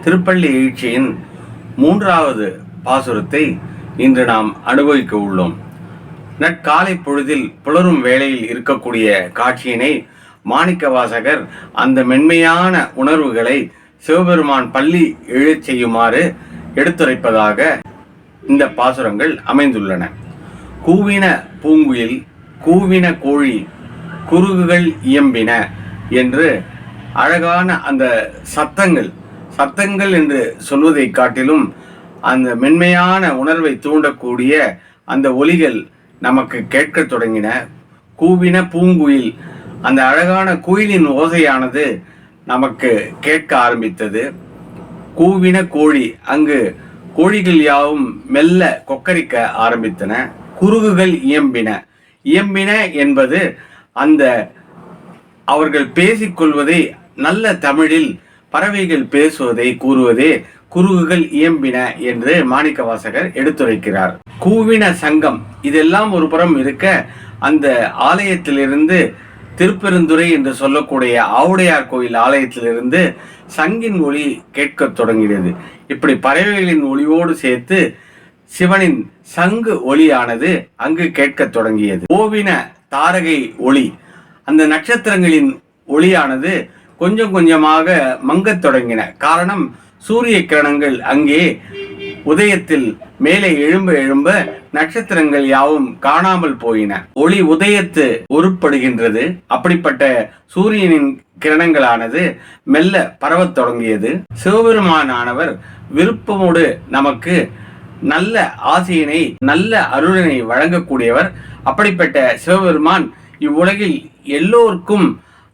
திருப்பள்ளி எழுச்சியின் 3வது பாசுரத்தை இன்று நாம் அனுபவிக்க உள்ளோம். நற்காலை பொழுதில் புலரும் வேளையில் இருக்கக்கூடிய காட்சியினை மாணிக்கவாசகர் அந்த மென்மையான உணர்வுகளை சிவபெருமான் பள்ளி எழச் செய்யுமாறு எடுத்துரைப்பதாக இந்த பாசுரங்கள் அமைந்துள்ளன. கூவின பூங்குயில், கூவின கோழி, குருகுகள் இயம்பின என்று அழகான அந்த சத்தங்கள் என்று சொல்வதை காட்டிலும் அந்த மென்மையான உணர்வை தூண்டக்கூடிய அந்த ஒலிகள் நமக்கு கேட்க தொடங்கின. கூவின பூங்குயில், அந்த அழகான குயிலின் ஓசையானது நமக்கு கேட்க ஆரம்பித்தது. கூவின கோழி, அங்கு கோழிகள் யாவும் மெல்ல கொக்கரிக்க ஆரம்பித்தன. குருகுகள் இயம்பின என்பது அந்த அவர்கள் பேசிக்கொள்வதை நல்ல தமிழில் பறவைகள் பேசுவதை கூறுவதே குருகுகள் இயம்பின என்று மாணிக்கவாசகர் எடுத்துரைக்கிறார். கூவின சங்கம், இதெல்லாம் ஒரு புறம் இருக்க, அந்த ஆலயத்திலிருந்து திருப்பெருந்துறை என்று சொல்லக்கூடிய ஆவுடையார் கோயில் ஆலயத்திலிருந்து சங்கின் ஒளி கேட்க தொடங்கியது. இப்படி பறவைகளின் ஒளியோடு சேர்த்து சிவனின் சங்கு ஒளியானது அங்கு கேட்க தொடங்கியது. ஓவின தாரகை ஒளி, அந்த நட்சத்திரங்களின் ஒளியானது கொஞ்சம் கொஞ்சமாக மங்கத் தொடங்கின. காரணம், சூரிய கிரணங்கள் அங்கே உதயத்தில் மேலே எழும்ப நட்சத்திரங்கள் யாவும் காணாமல் போயின. ஒளி உதயத்து உருப்படுகின்றது. அப்படிப்பட்ட சூரியனின் கிரணங்களானது மெல்ல பரவத் தொடங்கியது. சிவபெருமானானவர் விருப்பமோடு நமக்கு நல்ல ஆசையினை, நல்ல அருளினை வழங்கக்கூடியவர். அப்படிப்பட்ட சிவபெருமான் இவ்வுலகில் எல்லோருக்கும்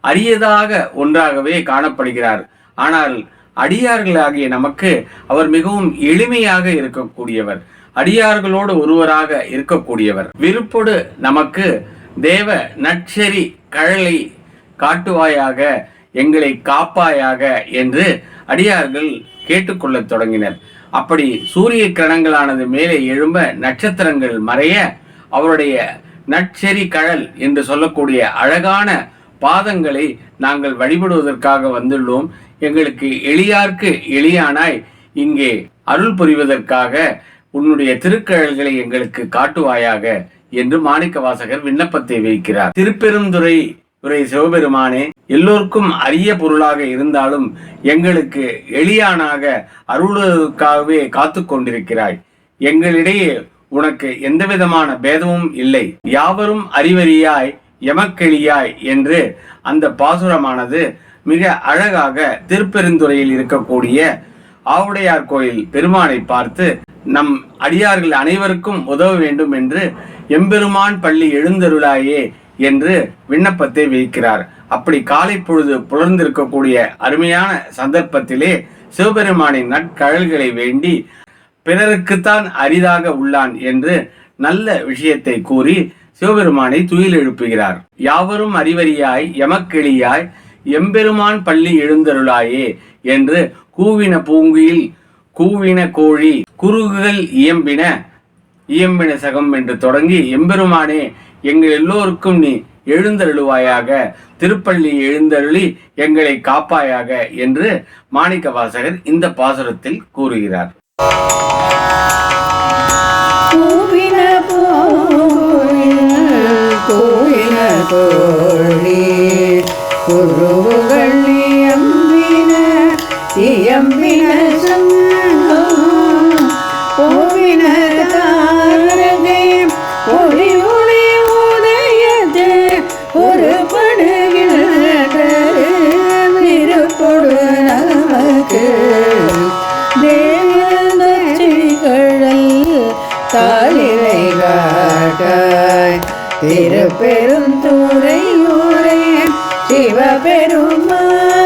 அரியதாக ஒன்றாகவே காணப்படுகிறார். ஆனால் அடியார்களாகிய நமக்கு அவர் மிகவும் எளிமையாக இருக்கக்கூடியவர், அடியார்களோடு ஒருவராக இருக்கக்கூடியவர். விருப்போடு நமக்கு தேவ நற்செறி கழலை காட்டுவாயாக, எங்களை காப்பாயாக என்று அடியார்கள் கேட்டுக்கொள்ள தொடங்கினர். அப்படி சூரிய கிரணங்களானது மேலே எழும்ப, நட்சத்திரங்கள் மறைய, அவருடைய நற்செறி கழல் என்று சொல்லக்கூடிய அழகான பாதங்களை நாங்கள் வழிபடுவதற்காக வந்துள்ளோம். எங்களுக்கு எளியார்க்கு எளியானாய் இங்கே அருள் புரிவதற்காக உன்னுடைய திருக்கழல்களை எங்களுக்கு காட்டுவாயாக என்று மாணிக்கவாசகர் விண்ணப்பத்தை வைக்கிறார். திருப்பெருந்துறை சிவபெருமானே, எல்லோருக்கும் அரிய பொருளாக இருந்தாலும் எங்களுக்கு எளியானாக அருளுவதற்காகவே காத்து கொண்டிருக்கிறாய். எங்களிடையே உனக்கு எந்த விதமான பேதமும் இல்லை. யாவரும் அறிவறியாய் எமக்கெளியாய் என்று அந்த பாசுரமானது மிக அழகாக திருப்பெருந்துறையில் இருக்கக்கூடிய ஆவுடையார் கோயில் பெருமானை பார்த்து நம் அடியார்கள் அனைவருக்கும் உதவ வேண்டும் என்று எம்பெருமான் பள்ளி எழுந்தருளாயே என்று விண்ணப்பத்தை வைக்கிறார். அப்படி காலை பொழுது புலர்ந்திருக்கக்கூடிய அருமையான சந்தர்ப்பத்திலே சிவபெருமானின் நற்கழல்களை வேண்டி பிறருக்குத்தான் அரிதாக உள்ளான் என்று நல்ல விஷயத்தை கூறி சிவபெருமானை துயில் எழுப்புகிறார். யாவரும் அறிவறியாய் எமக்கெளியாய் எம்பெருமான் பள்ளி எழுந்தருளாயே என்று கூவின பூங்குயில், கூவின கோழி, குருகுகள் இயம்பின சகம் என்று தொடங்கி எம்பெருமானே எங்கள் எல்லோருக்கும் நீ எழுந்தருளுவாயாக, திருப்பள்ளி எழுந்தருளி எங்களை காப்பாயாக என்று மாணிக்கவாசகர் இந்த பாசுரத்தில் கூறுகிறார். குருவுகள் இயம்பின சங்கம், ஓவின தாரகை ஒளி ஒளி உதயது ஒரு படுகின்ற விருப்பொடு நமக்கு தேவச்சிகள் தாளிலை காட்டாய். திருப்பெருந்துறை சிவபெருமான்